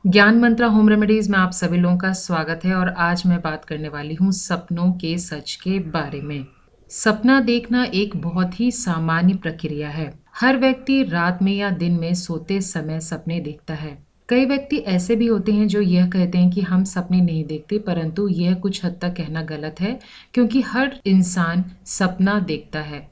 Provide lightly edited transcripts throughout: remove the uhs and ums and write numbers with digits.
ज्ञान मंत्रा home remedies में आप सभी लोगों का स्वागत है और आज मैं बात करने वाली हूँ सपनों के सच के बारे में। सपना देखना एक बहुत ही सामान्य प्रक्रिया है। हर व्यक्ति रात में या दिन में सोते समय सपने देखता है। कई व्यक्ति ऐसे भी होते हैं जो यह कहते हैं कि हम सपने नहीं देखते, परंतु यह कुछ हद तक कहना गलत है क्योंकि हर इंसान सपना देखता है।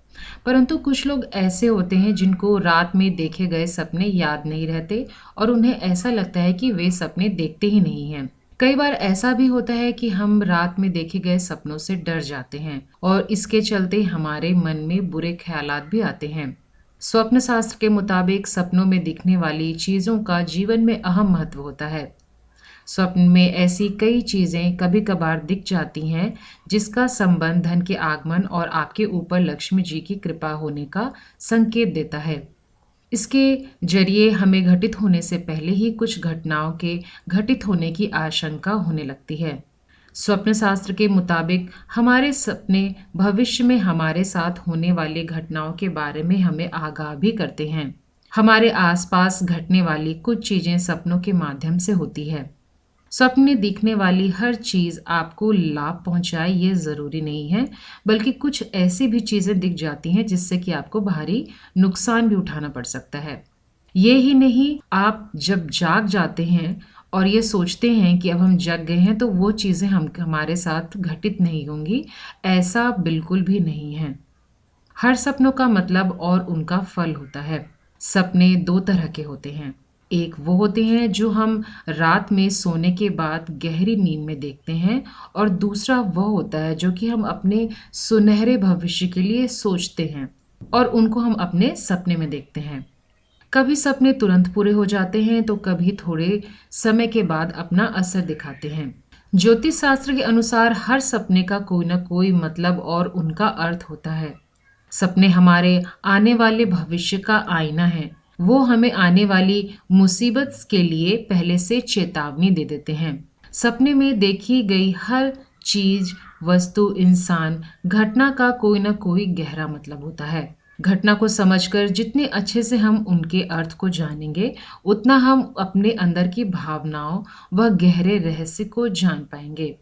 परंतु कुछ लोग ऐसे होते हैं जिनको रात में देखे गए सपने याद नहीं रहते और उन्हें ऐसा लगता है कि वे सपने देखते ही नहीं हैं। कई बार ऐसा भी होता है कि हम रात में देखे गए सपनों से डर जाते हैं और इसके चलते हमारे मन में बुरे ख्यालात भी आते हैं। स्वप्न शास्त्र के मुताबिक सपनों में दिखने वाली चीजों का जीवन में अहम महत्व होता है। स्वप्न में ऐसी कई चीजें कभी कभार दिख जाती हैं जिसका संबंध धन के आगमन और आपके ऊपर लक्ष्मी जी की कृपा होने का संकेत देता है। इसके जरिए हमें घटित होने से पहले ही कुछ घटनाओं के घटित होने की आशंका होने लगती है। स्वप्न शास्त्र के मुताबिक हमारे सपने भविष्य में हमारे साथ होने वाली घटनाओं के बारे में हमें आगाह भी करते हैं। हमारे आसपास घटने वाली कुछ चीजें सपनों के माध्यम से होती है। स्वप्न में दिखने वाली हर चीज आपको लाभ पहुंचाए ये जरूरी नहीं है, बल्कि कुछ ऐसी भी चीजें दिख जाती हैं जिससे कि आपको भारी नुकसान भी उठाना पड़ सकता है। ये ही नहीं, आप जब जाग जाते हैं और ये सोचते हैं कि अब हम जग गए हैं तो वो चीजें हम हमारे साथ घटित नहीं होंगी, ऐसा बिल्कुल भी नहीं है। हर सपनों का मतलब और उनका फल होता है। सपने दो तरह के होते हैं। एक वो होते हैं जो हम रात में सोने के बाद गहरी नींद में देखते हैं और दूसरा वह होता है जो कि हम अपने सुनहरे भविष्य के लिए सोचते हैं और उनको हम अपने सपने में देखते हैं। कभी सपने तुरंत पूरे हो जाते हैं तो कभी थोड़े समय के बाद अपना असर दिखाते हैं। ज्योतिष शास्त्र के अनुसार हर सपने का कोई ना कोई मतलब और उनका अर्थ होता है। सपने हमारे आने वाले भविष्य का आईना है। वो हमें आने वाली मुसीबत के लिए पहले से चेतावनी दे देते हैं। सपने में देखी गई हर चीज, वस्तु, इंसान, घटना का कोई ना कोई गहरा मतलब होता है। घटना को समझकर जितने अच्छे से हम उनके अर्थ को जानेंगे, उतना हम अपने अंदर की भावनाओं व गहरे रहस्य को जान पाएंगे।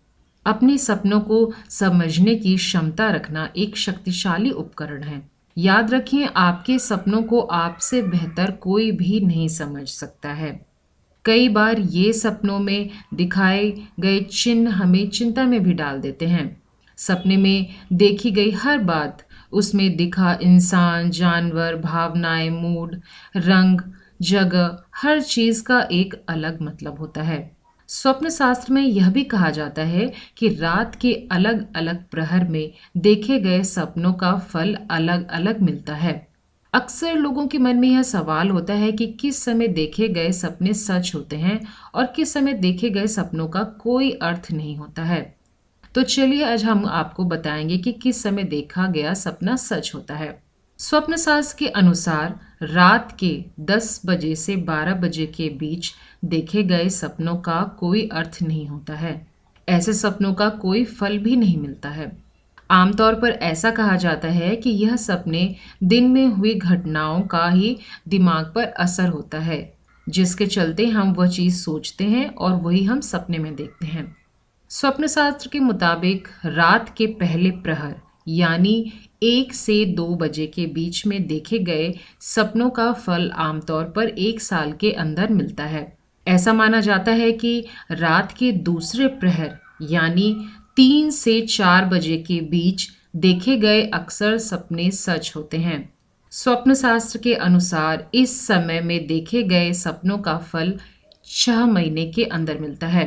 अपने सपनों को समझने की क्षमता रखना एक शक्तिशाली उपकरण है। याद रखिए, आपके सपनों को आपसे बेहतर कोई भी नहीं समझ सकता है। कई बार ये सपनों में दिखाए गए चिन्ह हमें चिंता में भी डाल देते हैं। सपने में देखी गई हर बात, उसमें दिखा इंसान, जानवर, भावनाएं, मूड, रंग, जगह, हर चीज का एक अलग मतलब होता है। स्वप्न शास्त्र में यह भी कहा जाता है कि रात के अलग अलग प्रहर में देखे गए सपनों का फल अलग अलग मिलता है। अक्सर लोगों के मन में यह सवाल होता है कि किस समय देखे गए सपने सच होते हैं और किस समय देखे गए सपनों का कोई अर्थ नहीं होता है। तो चलिए आज हम आपको बताएंगे कि किस समय देखा गया सपना सच होता है। स्वप्न शास्त्र के अनुसार रात के 10 बजे से 12 बजे के बीच देखे गए सपनों का कोई अर्थ नहीं होता है। ऐसे सपनों का कोई फल भी नहीं मिलता है। आमतौर पर ऐसा कहा जाता है कि यह सपने दिन में हुई घटनाओं का ही दिमाग पर असर होता है, जिसके चलते हम वह चीज सोचते हैं और वही हम सपने में देखते हैं। स्वप्न शास्त्र के मुताबिक रात के पहले प्रहर यानी 1 से 2 बजे के बीच में देखे गए सपनों का फल आमतौर पर 1 साल के अंदर मिलता है। ऐसा माना जाता है कि रात के दूसरे प्रहर यानी 3 से 4 बजे के बीच देखे गए अक्सर सपने सच होते हैं। स्वप्न शास्त्र के अनुसार इस समय में देखे गए सपनों का फल 6 महीने के अंदर मिलता है।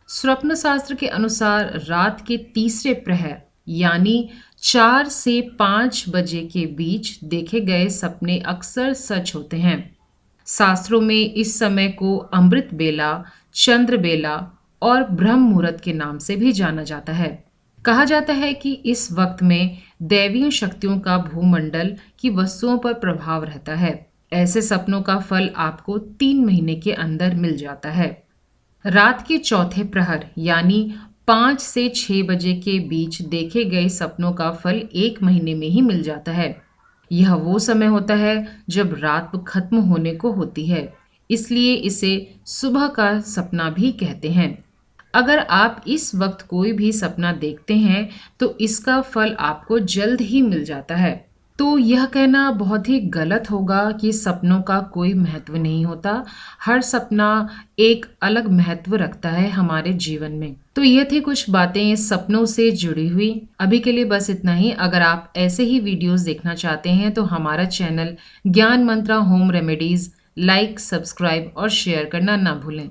स्वप्न शास्त्र के अनुसार रात के तीसरे प्रहर यानी 4 से 5 बजे के बीच देखे गए सपने अक्सर सच होते हैं। शास्त्रों में इस समय को अमृत बेला, चंद्र बेला और ब्रह्म मुहूर्त के नाम से भी जाना जाता है। कहा जाता है कि इस वक्त में दैवीय शक्तियों का भूमंडल की वस्तुओं पर प्रभाव रहता है। ऐसे सपनों का फल आपको 3 महीने के अंदर मिल जाता है। रात के चौथे प्रहर यानी 5 से 6 बजे के बीच देखे गए सपनों का फल 1 महीने में ही मिल जाता है। यह वो समय होता है जब रात खत्म होने को होती है। इसलिए इसे सुबह का सपना भी कहते हैं। अगर आप इस वक्त कोई भी सपना देखते हैं तो इसका फल आपको जल्द ही मिल जाता है। तो यह कहना बहुत ही गलत होगा कि सपनों का कोई महत्व नहीं होता। हर सपना एक अलग महत्व रखता है हमारे जीवन में। तो ये थी कुछ बातें सपनों से जुड़ी हुई। अभी के लिए बस इतना ही। अगर आप ऐसे ही वीडियोस देखना चाहते हैं तो हमारा चैनल ज्ञान मंत्रा होम रेमेडीज लाइक, सब्सक्राइब और शेयर करना ना भूलें।